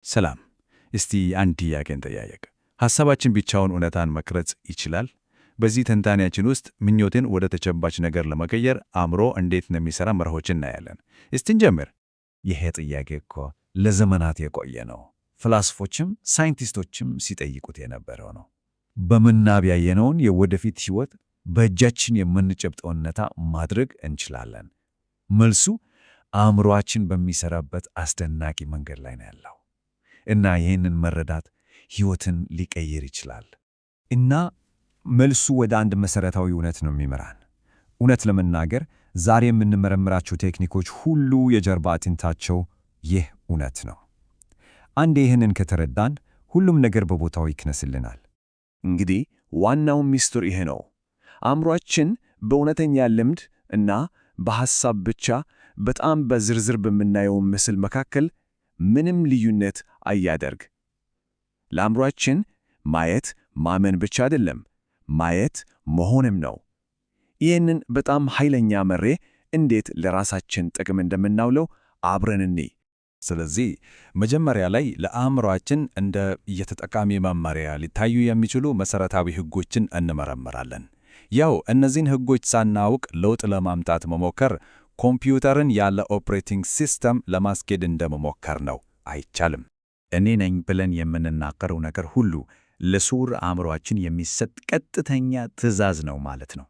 ሰላም። እስቲ አንድ ጥያቄን እንጠያየቅ። ሐሳባችን ብቻውን እውነታን መቅረጽ ይችላል? በዚህ ትንታኔያችን ውስጥ ምኞትን ወደ ተጨባጭ ነገር ለመቀየር አእምሮ እንዴት እንደሚሠራ መርሆችን እናያለን። እስቲ እንጀምር። ይሄ ጥያቄ እኮ ለዘመናት የቆየ ነው። ፍላስፎችም ሳይንቲስቶችም ሲጠይቁት የነበረው ነው። በምናብ ያየነውን የወደፊት ሕይወት በእጃችን የምንጨብጠውን እውነታ ማድረግ እንችላለን? መልሱ አእምሮአችን በሚሠራበት አስደናቂ መንገድ ላይ ነው ያለው። እና ይህንን መረዳት ሕይወትን ሊቀይር ይችላል። እና መልሱ ወደ አንድ መሠረታዊ እውነት ነው የሚመራን። እውነት ለመናገር ዛሬ የምንመረምራቸው ቴክኒኮች ሁሉ የጀርባ አጥንታቸው ይህ እውነት ነው። አንዴ ይህንን ከተረዳን ሁሉም ነገር በቦታው ይክነስልናል። እንግዲህ ዋናው ሚስጥር ይሄ ነው። አእምሮአችን በእውነተኛ ልምድ እና በሐሳብ ብቻ በጣም በዝርዝር በምናየው ምስል መካከል ምንም ልዩነት አያደርግ። ለአእምሮአችን ማየት ማመን ብቻ አይደለም፣ ማየት መሆንም ነው። ይህንን በጣም ኃይለኛ መሬ እንዴት ለራሳችን ጥቅም እንደምናውለው አብረን እንይ። ስለዚህ መጀመሪያ ላይ ለአእምሮአችን እንደ የተጠቃሚ መመሪያ ሊታዩ የሚችሉ መሠረታዊ ሕጎችን እንመረምራለን። ያው እነዚህን ሕጎች ሳናውቅ ለውጥ ለማምጣት መሞከር ኮምፒውተርን ያለ ኦፕሬቲንግ ሲስተም ለማስኬድ እንደመሞከር ነው። አይቻልም። እኔ ነኝ ብለን የምንናገረው ነገር ሁሉ ለስውር አእምሮአችን የሚሰጥ ቀጥተኛ ትዕዛዝ ነው ማለት ነው።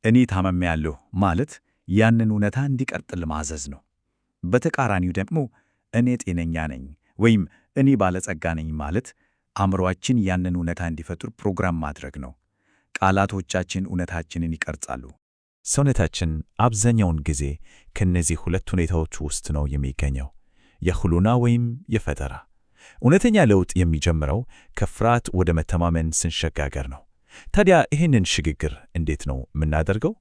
እኔ ታምሜያለሁ ማለት ያንን እውነታ እንዲቀጥል ማዘዝ ነው። በተቃራኒው ደግሞ እኔ ጤነኛ ነኝ ወይም እኔ ባለጸጋ ነኝ ማለት አእምሮአችን ያንን እውነታ እንዲፈጥር ፕሮግራም ማድረግ ነው። ቃላቶቻችን እውነታችንን ይቀርጻሉ። ሰውነታችን አብዛኛውን ጊዜ ከእነዚህ ሁለት ሁኔታዎች ውስጥ ነው የሚገኘው፣ የህሉና ወይም የፈጠራ። እውነተኛ ለውጥ የሚጀምረው ከፍርሃት ወደ መተማመን ስንሸጋገር ነው። ታዲያ ይህንን ሽግግር እንዴት ነው የምናደርገው?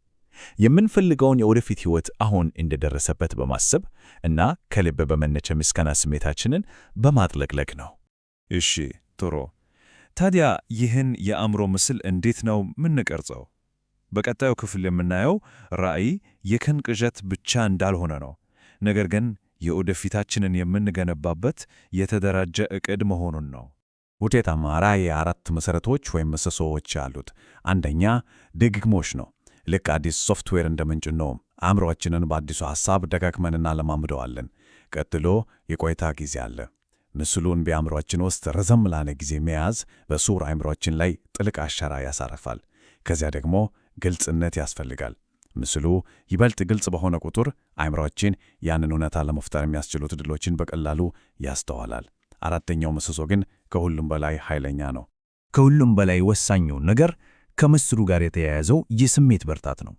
የምንፈልገውን የወደፊት ሕይወት አሁን እንደደረሰበት በማሰብ እና ከልብ በመነጨ ምስጋና ስሜታችንን በማጥለቅለቅ ነው። እሺ፣ ጥሩ። ታዲያ ይህን የአእምሮ ምስል እንዴት ነው የምንቀርጸው? በቀጣዩ ክፍል የምናየው ራዕይ የቀን ቅዠት ብቻ እንዳልሆነ ነው፣ ነገር ግን የወደፊታችንን የምንገነባበት የተደራጀ ዕቅድ መሆኑን ነው። ውጤታማ ራዕይ 4 መሠረቶች ወይም ምሰሶዎች አሉት። አንደኛ ድግግሞሽ ነው። ልክ አዲስ ሶፍትዌር እንደምንጭነው አእምሮአችንን በአዲሱ ሐሳብ ደጋግመን እናለማምደዋለን። ቀጥሎ የቆይታ ጊዜ አለ። ምስሉን በአእምሮአችን ውስጥ ረዘም ላለ ጊዜ መያዝ በስውር አእምሮአችን ላይ ጥልቅ አሻራ ያሳርፋል። ከዚያ ደግሞ ግልጽነት ያስፈልጋል። ምስሉ ይበልጥ ግልጽ በሆነ ቁጥር አእምሮአችን ያንን እውነታ ለመፍጠር የሚያስችሉት ዕድሎችን በቀላሉ ያስተዋላል። አራተኛው ምሰሶ ግን ከሁሉም በላይ ኃይለኛ ነው። ከሁሉም በላይ ወሳኙ ነገር ከምስሉ ጋር የተያያዘው የስሜት ብርታት ነው።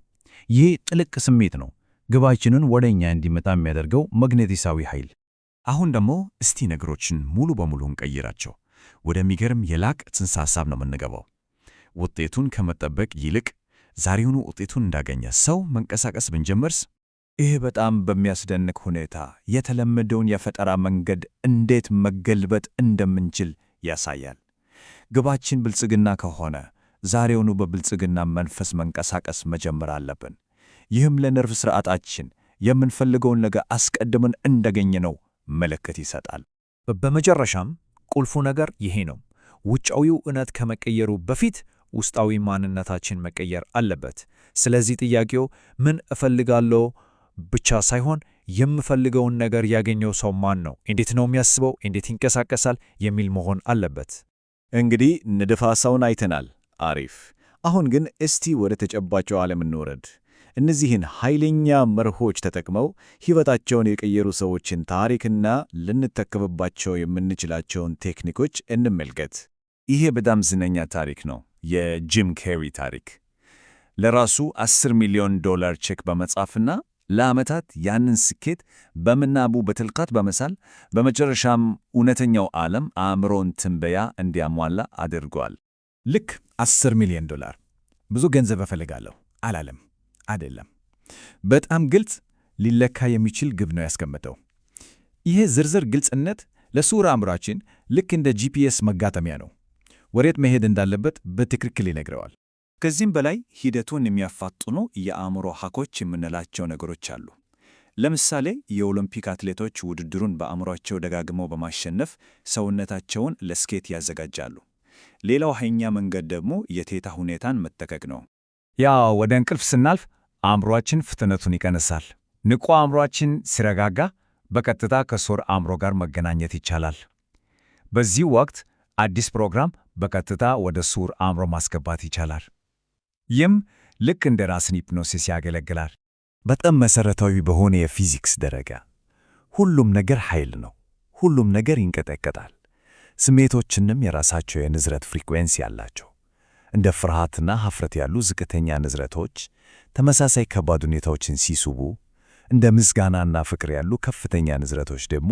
ይህ ጥልቅ ስሜት ነው ግባችንን ወደ እኛ እንዲመጣ የሚያደርገው መግነጢሳዊ ኃይል። አሁን ደግሞ እስቲ ነገሮችን ሙሉ በሙሉ እንቀይራቸው። ወደሚገርም የላቅ ጽንሰ ሐሳብ ነው የምንገባው። ውጤቱን ከመጠበቅ ይልቅ ዛሬውኑ ውጤቱን እንዳገኘ ሰው መንቀሳቀስ ብንጀምርስ? ይህ በጣም በሚያስደንቅ ሁኔታ የተለመደውን የፈጠራ መንገድ እንዴት መገልበጥ እንደምንችል ያሳያል። ግባችን ብልጽግና ከሆነ ዛሬውኑ በብልጽግና መንፈስ መንቀሳቀስ መጀመር አለብን። ይህም ለነርቭ ሥርዓታችን የምንፈልገውን ነገር አስቀድመን እንዳገኘነው ምልክት ይሰጣል። በመጨረሻም ቁልፉ ነገር ይሄ ነው። ውጫዊው እውነት ከመቀየሩ በፊት ውስጣዊ ማንነታችን መቀየር አለበት። ስለዚህ ጥያቄው ምን እፈልጋለሁ ብቻ ሳይሆን የምፈልገውን ነገር ያገኘው ሰው ማን ነው፣ እንዴት ነው የሚያስበው፣ እንዴት ይንቀሳቀሳል የሚል መሆን አለበት። እንግዲህ ንድፈ ሐሳቡን አይተናል። አሪፍ። አሁን ግን እስቲ ወደ ተጨባጭው ዓለም እንውረድ። እነዚህን ኃይለኛ መርሆች ተጠቅመው ሕይወታቸውን የቀየሩ ሰዎችን ታሪክና ልንተከብባቸው የምንችላቸውን ቴክኒኮች እንመልከት። ይሄ በጣም ዝነኛ ታሪክ ነው፣ የጂም ኬሪ ታሪክ። ለራሱ $10 ሚሊዮን ቼክ በመጻፍና ለዓመታት ያንን ስኬት በምናቡ በጥልቀት በመሳል በመጨረሻም እውነተኛው ዓለም አእምሮን ትንበያ እንዲያሟላ አድርጓል። ልክ $10 ሚሊዮን ብዙ ገንዘብ እፈልጋለሁ አላለም። አይደለም። በጣም ግልጽ ሊለካ የሚችል ግብ ነው ያስቀመጠው። ይሄ ዝርዝር ግልጽነት ለስውር አእምሮአችን ልክ እንደ ጂፒኤስ መጋጠሚያ ነው። ወዴት መሄድ እንዳለበት በትክክል ይነግረዋል። ከዚህም በላይ ሂደቱን የሚያፋጥኑ የአእምሮ ሐኮች የምንላቸው ነገሮች አሉ። ለምሳሌ የኦሎምፒክ አትሌቶች ውድድሩን በአእምሯቸው ደጋግመው በማሸነፍ ሰውነታቸውን ለስኬት ያዘጋጃሉ። ሌላው ኃይለኛ መንገድ ደግሞ የቴታ ሁኔታን መጠቀቅ ነው። ያ ወደ እንቅልፍ ስናልፍ አእምሯችን ፍጥነቱን ይቀንሳል። ንቁ አእምሯችን ሲረጋጋ በቀጥታ ከሱር አእምሮ ጋር መገናኘት ይቻላል። በዚህ ወቅት አዲስ ፕሮግራም በቀጥታ ወደ ሱር አእምሮ ማስገባት ይቻላል። ይህም ልክ እንደ ራስን ሂፕኖሲስ ያገለግላል። በጣም መሰረታዊ በሆነ የፊዚክስ ደረጃ ሁሉም ነገር ኃይል ነው። ሁሉም ነገር ይንቀጠቀጣል። ስሜቶችንም የራሳቸው የንዝረት ፍሪኩዌንሲ አላቸው። እንደ ፍርሃትና ሀፍረት ያሉ ዝቅተኛ ንዝረቶች ተመሳሳይ ከባድ ሁኔታዎችን ሲስቡ፣ እንደ ምስጋናና ፍቅር ያሉ ከፍተኛ ንዝረቶች ደግሞ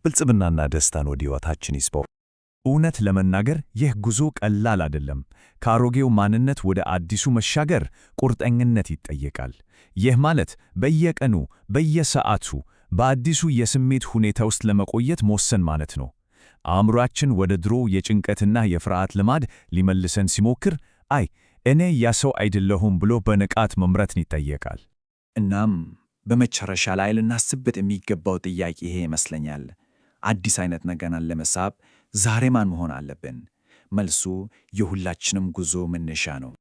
ብልጽግናና ደስታን ወደ ሕይወታችን ይስበው። እውነት ለመናገር ይህ ጉዞ ቀላል አይደለም። ከአሮጌው ማንነት ወደ አዲሱ መሻገር ቁርጠኝነት ይጠየቃል። ይህ ማለት በየቀኑ በየሰዓቱ በአዲሱ የስሜት ሁኔታ ውስጥ ለመቆየት መወሰን ማለት ነው። አእምሯችን ወደ ድሮ የጭንቀትና የፍርሃት ልማድ ሊመልሰን ሲሞክር እኔ ያ ሰው አይደለሁም ብሎ በንቃት መምረትን ይጠየቃል። እናም በመጨረሻ ላይ ልናስብበት የሚገባው ጥያቄ ይሄ ይመስለኛል። አዲስ አይነት ነገርን ለመሳብ ዛሬ ማን መሆን አለብን? መልሱ የሁላችንም ጉዞ መነሻ ነው።